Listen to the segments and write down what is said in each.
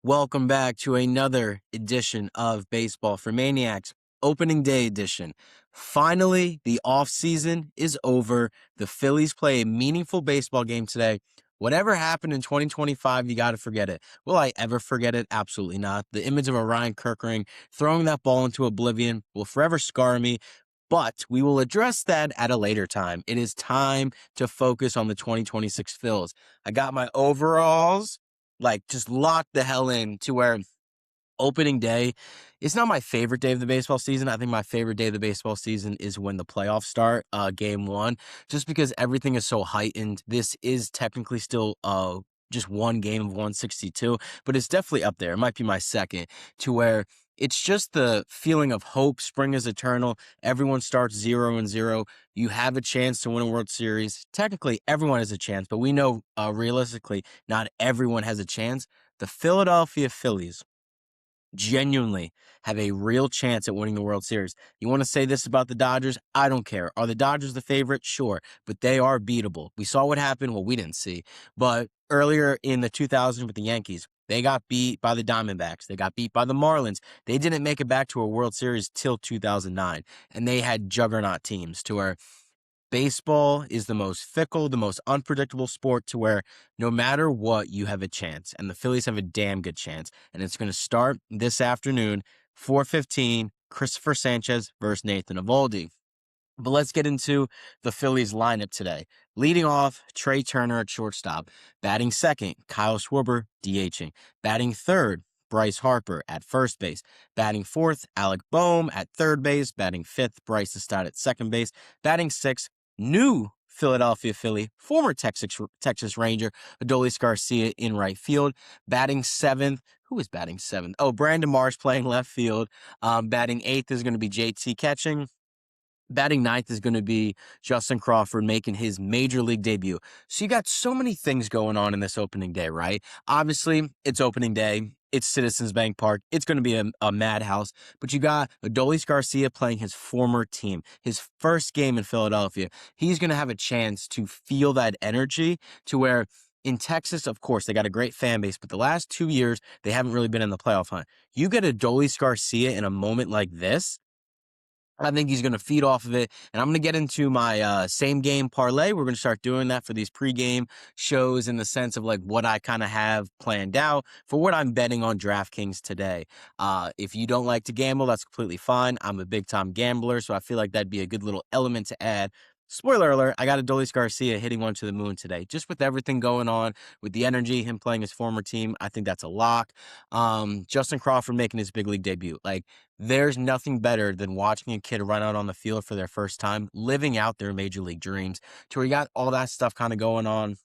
Welcome back to another edition of Baseball for Maniacs, opening day edition. Finally, the offseason is over. The Phillies play a meaningful baseball game today. Whatever happened in 2025, you got to forget it. Will I ever forget it? Absolutely not. The image of Orion Kirkering throwing that ball into oblivion will forever scar me. But we will address that at a later time. It is time to focus on the 2026 Phils. I got my overalls just locked the hell in to where opening day is not my favorite day of the baseball season. I think my favorite day of the baseball season is when the playoffs start, game one, just because everything is so heightened. This is technically still just one game of 162, but it's definitely up there. It might be my second, to where it's just the feeling of hope. Spring is eternal. Everyone starts 0-0. You have a chance to win a World Series. Technically, everyone has a chance, but we know realistically, not everyone has a chance. The Philadelphia Phillies genuinely have a real chance at winning the World Series. You want to say this about the Dodgers? I don't care. Are the Dodgers the favorite? Sure, but they are beatable. We saw what happened. Well, we didn't see, but earlier in the 2000s with the Yankees, they got beat by the Diamondbacks. They got beat by the Marlins. They didn't make it back to a World Series till 2009, and they had juggernaut teams to where baseball is the most fickle, the most unpredictable sport to where no matter what, you have a chance. And the Phillies have a damn good chance. And it's going to start this afternoon, 4:15, Christopher Sanchez versus Nathan Eovaldi. But let's get into the Phillies lineup today. Leading off, Trey Turner at shortstop. Batting second, Kyle Schwarber DHing. Batting third, Bryce Harper at first base. Batting fourth, Alec Boehm at third base. Batting fifth, Bryce Stott at second base. Batting sixth, new Philadelphia Philly, former Texas Ranger, Adolis Garcia in right field. Batting seventh, who is batting seventh? Oh, Brandon Marsh playing left field. Batting eighth is going to be JT catching. Batting ninth is going to be Justin Crawford making his major league debut. So you got so many things going on in this opening day, right? Obviously, it's opening day. It's Citizens Bank Park. It's going to be a madhouse. But you got Adolis Garcia playing his former team, his first game in Philadelphia. He's going to have a chance to feel that energy to where in Texas, of course, they got a great fan base, but the last 2 years, they haven't really been in the playoff hunt. You get Adolis Garcia in a moment like this, I think he's going to feed off of it. And I'm going to get into my same game parlay. We're going to start doing that for these pregame shows in the sense of like what I kind of have planned out for what I'm betting on DraftKings today. If you don't like to gamble, that's completely fine. I'm a big time gambler, so I feel like that'd be a good little element to add. Spoiler alert, I got Adolis Garcia hitting one to the moon today. Just with everything going on, with the energy, him playing his former team, I think that's a lock. Justin Crawford making his big league debut. Like, there's nothing better than watching a kid run out on the field for their first time, living out their major league dreams, to where you got all that stuff kind of going on.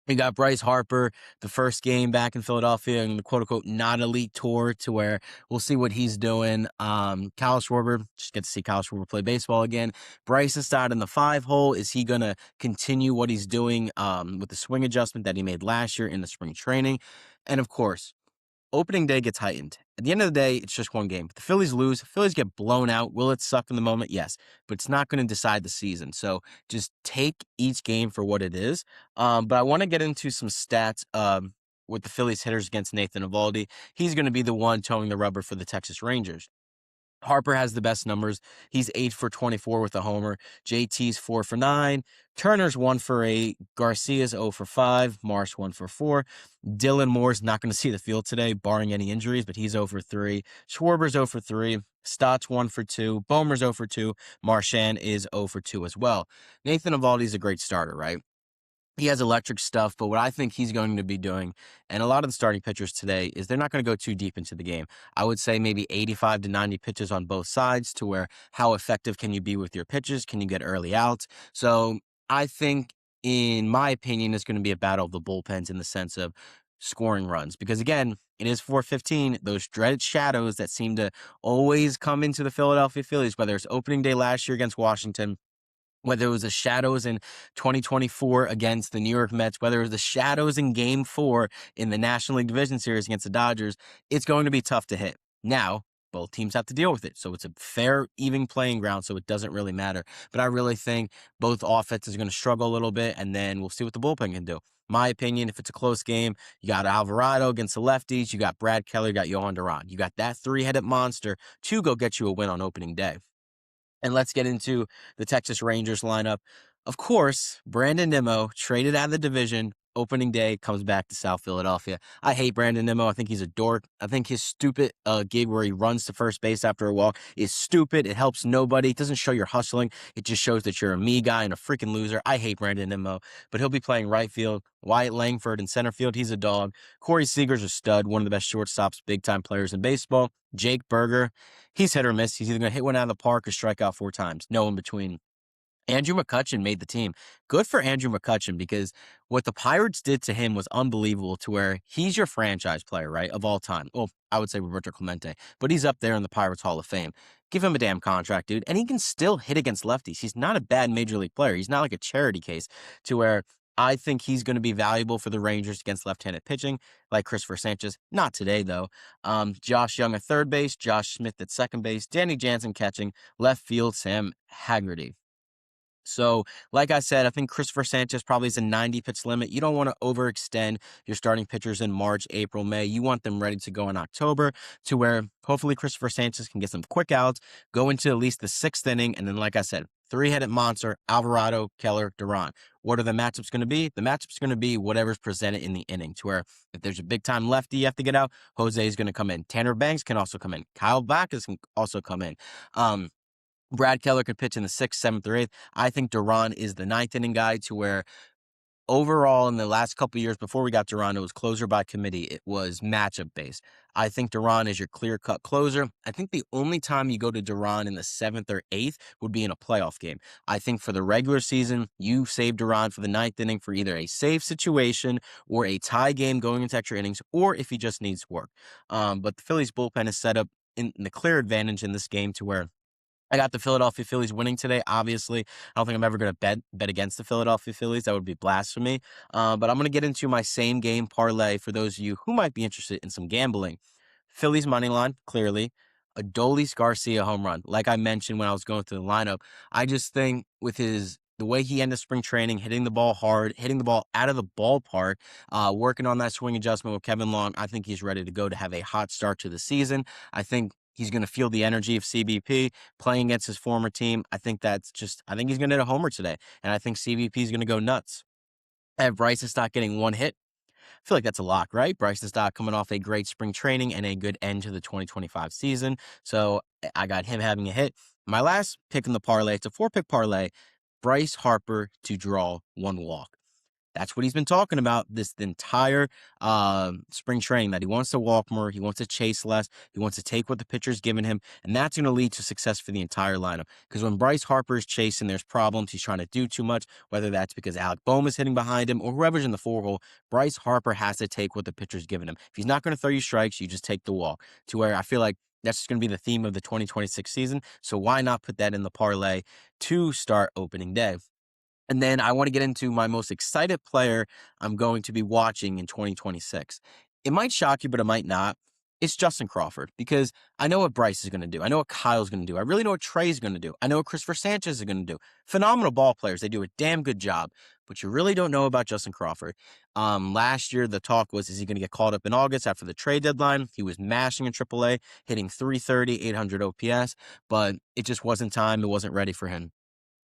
You got Bryce Harper, the first game back in Philadelphia in the quote-unquote not elite tour, to where we'll see what he's doing. Kyle Schwarber, just get to see Kyle Schwarber play baseball again. Bryce Stott in the 5-hole. Is he going to continue what he's doing with the swing adjustment that he made last year in the spring training? And of course, opening day gets heightened. At the end of the day, it's just one game. If the Phillies lose, the Phillies get blown out. Will it suck in the moment? Yes, but it's not going to decide the season. So just take each game for what it is. But I want to get into some stats with the Phillies hitters against Nathan Eovaldi. He's going to be the one towing the rubber for the Texas Rangers. Harper has the best numbers. He's 8 for 24 with a homer. JT's 4 for 9. Turner's 1 for 8. Garcia's 0 for 5. Marsh 1 for 4. Dylan Moore's not going to see the field today, barring any injuries, but he's 0 for 3. Schwarber's 0 for 3. Stott's 1 for 2. Bomer's 0 for 2. Marchand is 0 for 2 as well. Nathan Eovaldi's a great starter, right? He has electric stuff, but what I think he's going to be doing, and a lot of the starting pitchers today, is they're not going to go too deep into the game. I would say maybe 85 to 90 pitches on both sides, to where how effective can you be with your pitches? Can you get early outs? So I think, in my opinion, it's going to be a battle of the bullpens in the sense of scoring runs. Because again, it is 4:15. Those dreaded shadows that seem to always come into the Philadelphia Phillies, whether it's opening day last year against Washington, whether it was the shadows in 2024 against the New York Mets, whether it was the shadows in Game 4 in the National League Division Series against the Dodgers, it's going to be tough to hit. Now, both teams have to deal with it, so it's a fair, even playing ground, so it doesn't really matter. But I really think both offenses are going to struggle a little bit, and then we'll see what the bullpen can do. My opinion, if it's a close game, you got Alvarado against the lefties, you got Brad Keller, you got Yohan Duran. You got that three-headed monster to go get you a win on opening day. And let's get into the Texas Rangers lineup. Of course, Brandon Nimmo, traded out of the division, opening day, comes back to South Philadelphia. I hate Brandon Nimmo. I think he's a dork. I think his stupid gig where he runs to first base after a walk is stupid. It helps nobody. It doesn't show you're hustling. It just shows that you're a me guy and a freaking loser. I hate Brandon Nimmo, but he'll be playing right field. Wyatt Langford in center field, he's a dog. Corey Seager's a stud, one of the best shortstops, big-time players in baseball. Jake Berger, he's hit or miss. He's either going to hit one out of the park or strike out 4 times. No in between. Andrew McCutchen made the team. Good for Andrew McCutchen, because what the Pirates did to him was unbelievable, to where he's your franchise player, right, of all time. Well, I would say Roberto Clemente, but he's up there in the Pirates Hall of Fame. Give him a damn contract, dude. And he can still hit against lefties. He's not a bad major league player. He's not like a charity case, to where I think he's going to be valuable for the Rangers against left-handed pitching, like Christopher Sanchez. Not today, though. Josh Young at third base, Josh Smith at second base, Danny Jansen catching, left field, Sam Haggerty. So, like I said, I think Christopher Sanchez probably is a 90-pitch limit. You don't want to overextend your starting pitchers in March, April, May. You want them ready to go in October, to where hopefully Christopher Sanchez can get some quick outs, go into at least the 6th inning, and then, like I said, three-headed monster, Alvarado, Keller, Duran. What are the matchups going to be? The matchups going to be whatever's presented in the inning, to where if there's a big-time lefty you have to get out, Jose is going to come in. Tanner Banks can also come in. Kyle Backus can also come in. Brad Keller could pitch in the 6th, 7th, or 8th. I think Duran is the 9th inning guy, to where overall in the last couple of years before we got Duran, it was closer by committee. It was matchup based. I think Duran is your clear-cut closer. I think the only time you go to Duran in the 7th or 8th would be in a playoff game. I think for the regular season, you save Duran for the 9th inning for either a safe situation or a tie game going into extra innings, or if he just needs work. But the Phillies bullpen is set up in the clear advantage in this game, to where I got the Philadelphia Phillies winning today. Obviously, I don't think I'm ever going to bet against the Philadelphia Phillies. That would be blasphemy. But I'm going to get into my same game parlay for those of you who might be interested in some gambling. Phillies money line, clearly. Adolis Garcia home run. Like I mentioned when I was going through the lineup, I just think with the way he ended spring training, hitting the ball hard, hitting the ball out of the ballpark, working on that swing adjustment with Kevin Long, I think he's ready to go to have a hot start to the season. I think he's going to feel the energy of CBP playing against his former team. I think I think he's going to hit a homer today, and I think CBP is going to go nuts. I have Bryson Stott getting 1 hit. I feel like that's a lock, right? Bryson Stott coming off a great spring training and a good end to the 2025 season. So I got him having a hit. My last pick in the parlay, it's a 4-pick parlay, Bryce Harper to draw 1 walk. That's what he's been talking about this entire spring training, that he wants to walk more, he wants to chase less, he wants to take what the pitcher's given him, and that's going to lead to success for the entire lineup. Because when Bryce Harper is chasing, there's problems. He's trying to do too much, whether that's because Alec Bohm is hitting behind him or whoever's in the 4-hole. Bryce Harper has to take what the pitcher's given him. If he's not going to throw you strikes, you just take the walk, to where I feel like that's just going to be the theme of the 2026 season. So why not put that in the parlay to start opening day? And then I want to get into my most excited player I'm going to be watching in 2026. It might shock you, but it might not. It's Justin Crawford, because I know what Bryce is going to do. I know what Kyle's going to do. I really know what Trey's going to do. I know what Christopher Sanchez is going to do. Phenomenal ball players. They do a damn good job, but you really don't know about Justin Crawford. Last year, the talk was, is he going to get called up in August after the trade deadline? He was mashing in AAA, hitting 330, 800 OPS, but it just wasn't time. It wasn't ready for him.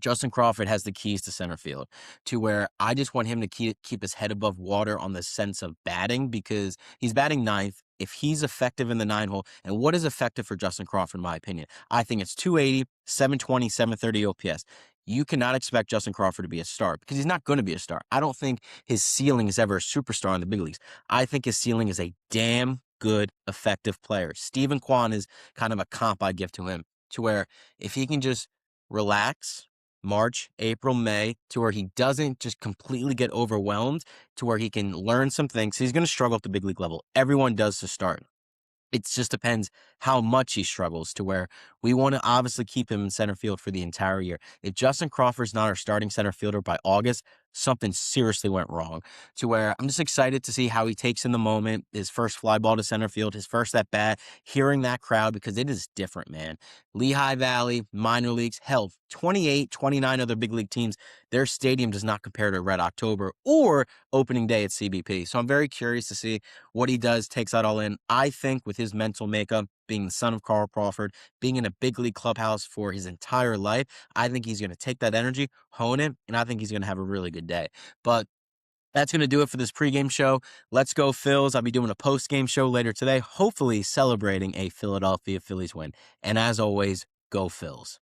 Justin Crawford has the keys to center field, to where I just want him to keep his head above water on the sense of batting, because he's batting 9th. If he's effective in the 9-hole, and what is effective for Justin Crawford, in my opinion, I think it's 280, 720, 730 OPS. You cannot expect Justin Crawford to be a star, because he's not going to be a star. I don't think his ceiling is ever a superstar in the big leagues. I think his ceiling is a damn good, effective player. Stephen Kwan is kind of a comp I give to him, to where if he can just relax, March, April, May, to where he doesn't just completely get overwhelmed, to where he can learn some things. He's going to struggle at the big league level. Everyone does to start. It just depends how much he struggles, to where we want to obviously keep him in center field for the entire year. If Justin Crawford's not our starting center fielder by August, something seriously went wrong, to where I'm just excited to see how he takes in the moment, his first fly ball to center field, his first at bat, hearing that crowd, because it is different, man. Lehigh Valley, minor leagues, hell, 28, 29 other big league teams, their stadium does not compare to Red October or opening day at CBP. So I'm very curious to see what he does, takes that all in. I think with his mental makeup, being the son of Carl Crawford, being in a big league clubhouse for his entire life, I think he's going to take that energy, hone it, and I think he's going to have a really good day. But that's going to do it for this pregame show. Let's go, Phils. I'll be doing a postgame show later today, hopefully celebrating a Philadelphia Phillies win. And as always, go Phils.